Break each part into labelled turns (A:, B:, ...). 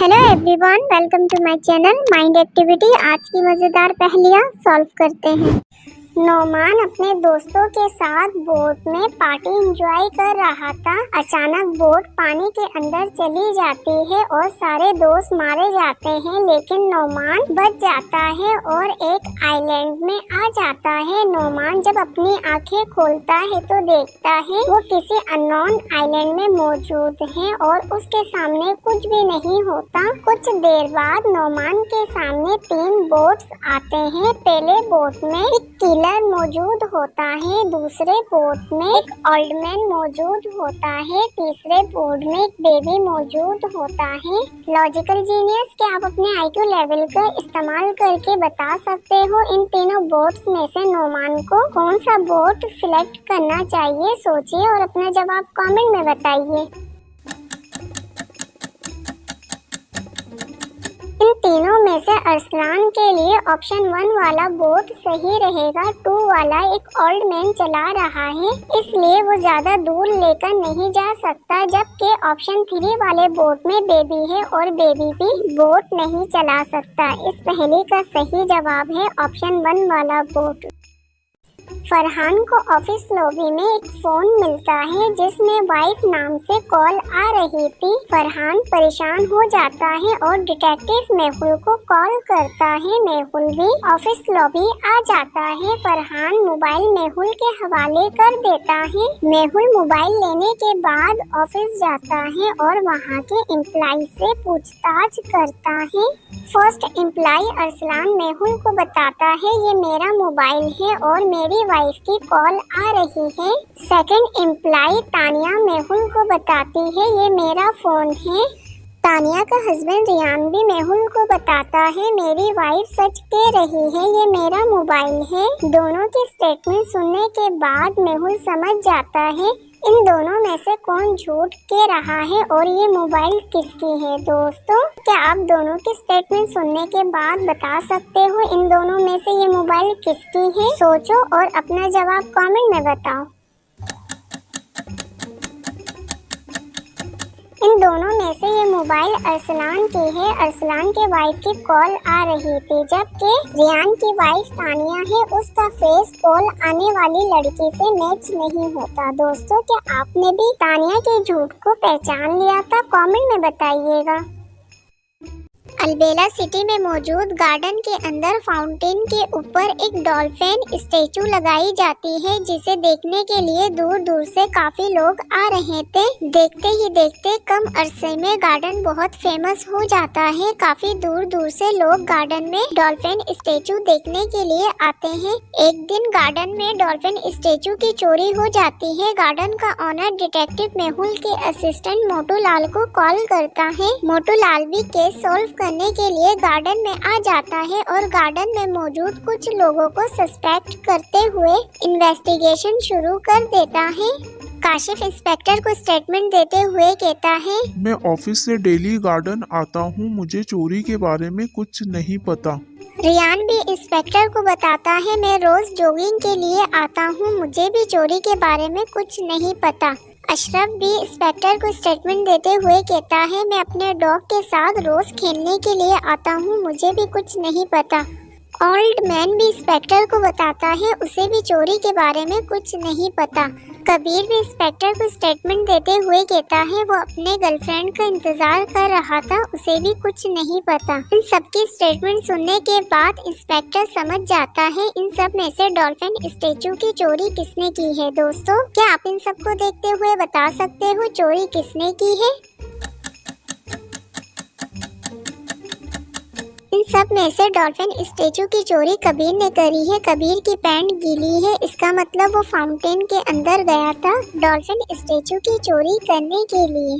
A: Hello everyone, welcome to my channel mind activity. आज की मज़ेदार पहेलियाँ सॉल्व करते हैं। नौमान अपने दोस्तों के साथ बोट में पार्टी एंजॉय कर रहा था। अचानक बोट पानी के अंदर चली जाती है और सारे दोस्त मारे जाते हैं, लेकिन नौमान बच जाता है और एक आइलैंड में आ जाता है। नौमान जब अपनी आंखें खोलता है तो देखता है वो किसी अननोन आइलैंड में मौजूद है और उसके सामने कुछ भी नहीं होता। कुछ देर बाद नौमान के सामने 3 बोट्स आते हैं। पहले बोट में एक किलर मौजूद होता है, दूसरे बोट में एक ओल्ड मैन मौजूद होता है, तीसरे बोट में एक बेबी मौजूद होता है। लॉजिकल जीनियस, क्या आप अपने IQ लेवल का इस्तेमाल करके बता सकते हो इन तीनों बोट्स में से नौमान को कौन सा बोट सिलेक्ट करना चाहिए? सोचिए और अपना जवाब कमेंट में बताइए। इन तीनों में से अरसलान के लिए ऑप्शन 1 वाला बोट सही रहेगा। 2 वाला एक ओल्ड मैन चला रहा है, इसलिए वो ज्यादा दूर लेकर नहीं जा सकता, जबकि ऑप्शन 3 वाले बोट में बेबी है और बेबी भी बोट नहीं चला सकता। इस पहेली का सही जवाब है ऑप्शन 1 वाला बोट। फरहान को ऑफिस लॉबी में एक फोन मिलता है जिसमें वाइफ नाम से कॉल आ रही थी। फरहान परेशान हो जाता है और डिटेक्टिव मेहुल को कॉल करता है। मेहुल भी ऑफिस लॉबी आ जाता है। फरहान मोबाइल मेहुल के हवाले कर देता है। मेहुल मोबाइल लेने के बाद ऑफिस जाता है और वहाँ के एम्प्लॉय से पूछताछ करता है। फर्स्ट एम्प्लॉय अरसलान मेहुल को बताता है ये मेरा मोबाइल है और मेरी वाइफ की कॉल आ रही है। सेकंड एम्प्लॉय तानिया मेहुल को बताती है ये मेरा फोन है। तानिया का हस्बैंड रियान भी मेहुल को बताता है मेरी वाइफ सच कह रही है, ये मेरा मोबाइल है। दोनों की स्टेटमेंट सुनने के बाद मेहुल समझ जाता है इन दोनों में से कौन झूठ कह रहा है और ये मोबाइल किसकी है। दोस्तों, क्या आप दोनों की स्टेटमेंट सुनने के बाद बता सकते हो इन दोनों में से ये मोबाइल किसकी है? सोचो और अपना जवाब कमेंट में बताओ। इन दोनों में से ये मोबाइल अरसलान की है। अरसलान के वाइफ की कॉल आ रही थी, जबकि रियान की वाइफ तानिया है, उसका फेस कॉल आने वाली लड़की से मैच नहीं होता। दोस्तों, क्या आपने भी तानिया के झूठ को पहचान लिया था? कमेंट में बताइएगा। अलबेला सिटी में मौजूद गार्डन के अंदर फाउंटेन के ऊपर एक डॉल्फिन स्टैचू लगाई जाती है, जिसे देखने के लिए दूर दूर से काफी लोग आ रहे थे। देखते ही देखते कम अरसे में गार्डन बहुत फेमस हो जाता है। काफी दूर दूर से लोग गार्डन में डॉल्फिन स्टैचू देखने के लिए आते हैं। एक दिन गार्डन में डॉल्फिन स्टैचू की चोरी हो जाती है। गार्डन का ऑनर डिटेक्टिव मेहुल के असिस्टेंट मोटू लाल को कॉल करता है। मोटू लाल भी केस सॉल्व करने के लिए गार्डन में आ जाता है और गार्डन में मौजूद कुछ लोगों को सस्पेक्ट करते हुए इन्वेस्टिगेशन शुरू कर देता है। काशिफ इंस्पेक्टर को स्टेटमेंट देते हुए कहता है,
B: मैं ऑफिस से डेली गार्डन आता हूँ, मुझे चोरी के बारे में कुछ नहीं पता।
A: रियान भी इंस्पेक्टर को बताता है, मैं रोज जॉगिंग के लिए आता हूँ, मुझे भी चोरी के बारे में कुछ नहीं पता। अशरफ भी इंस्पेक्टर को स्टेटमेंट देते हुए कहता है, मैं अपने डॉग के साथ रोज खेलने के लिए आता हूँ, मुझे भी कुछ नहीं पता। ओल्ड मैन भी इंस्पेक्टर को बताता है, उसे भी चोरी के बारे में कुछ नहीं पता। कबीर भी इंस्पेक्टर को स्टेटमेंट देते हुए कहता है वो अपने गर्लफ्रेंड का इंतजार कर रहा था, उसे भी कुछ नहीं पता। इन सबकी स्टेटमेंट सुनने के बाद इंस्पेक्टर समझ जाता है इन सब में से डॉल्फिन स्टैचू की चोरी किसने की है। दोस्तों, क्या आप इन सबको देखते हुए बता सकते हो चोरी किसने की है? इन सब में से डॉल्फिन स्टैचू की चोरी कबीर ने करी है। कबीर की पैंट गीली है, इसका मतलब वो फाउंटेन के अंदर गया था डॉल्फिन स्टैचू की चोरी करने के लिए।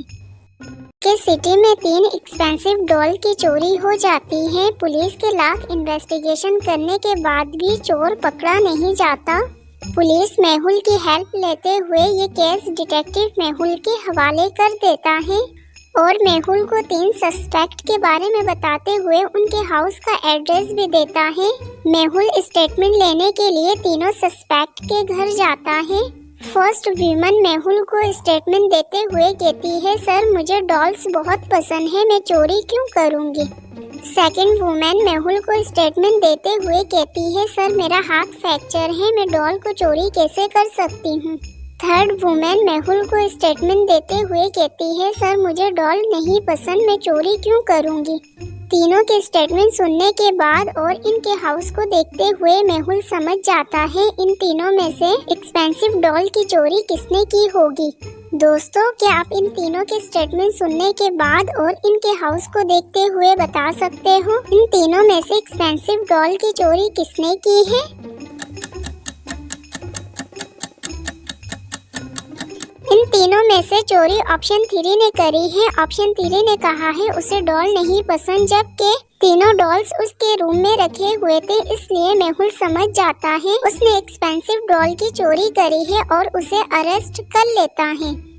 A: के सिटी में 3 एक्सपेंसिव डॉल की चोरी हो जाती है। पुलिस के लाख इन्वेस्टिगेशन करने के बाद भी चोर पकड़ा नहीं जाता। पुलिस मेहुल की हेल्प लेते हुए ये केस डिटेक्टिव मेहुल के हवाले कर देता है और मेहुल को 3 सस्पेक्ट के बारे में बताते हुए उनके हाउस का एड्रेस भी देता है। मेहुल स्टेटमेंट लेने के लिए तीनों सस्पेक्ट के घर जाता है। फर्स्ट वुमन मेहुल को स्टेटमेंट देते हुए कहती है, सर मुझे डॉल्स बहुत पसंद है, मैं चोरी क्यों करूंगी। सेकंड वुमेन मेहुल को स्टेटमेंट देते हुए कहती है, सर मेरा हाथ फ्रैक्चर है, मैं डॉल को चोरी कैसे कर सकती हूँ। थर्ड वुमेन मेहुल को स्टेटमेंट देते हुए कहती है, सर मुझे डॉल नहीं पसंद, मैं चोरी क्यों करूँगी। तीनों के स्टेटमेंट सुनने के बाद और इनके हाउस को देखते हुए मेहुल समझ जाता है इन तीनों में से एक्सपेंसिव डॉल की चोरी किसने की होगी। दोस्तों, क्या आप इन तीनों के स्टेटमेंट सुनने के बाद और इनके हाउस को देखते हुए बता सकते हो इन तीनों में से एक्सपेंसिव डॉल की चोरी किसने की है। इन तीनों में से चोरी ऑप्शन 3 ने करी है। ऑप्शन 3 ने कहा है उसे डॉल नहीं पसंद, जबकि तीनों डॉल्स उसके रूम में रखे हुए थे, इसलिए मेहुल समझ जाता है उसने एक्सपेंसिव डॉल की चोरी करी है और उसे अरेस्ट कर लेता है।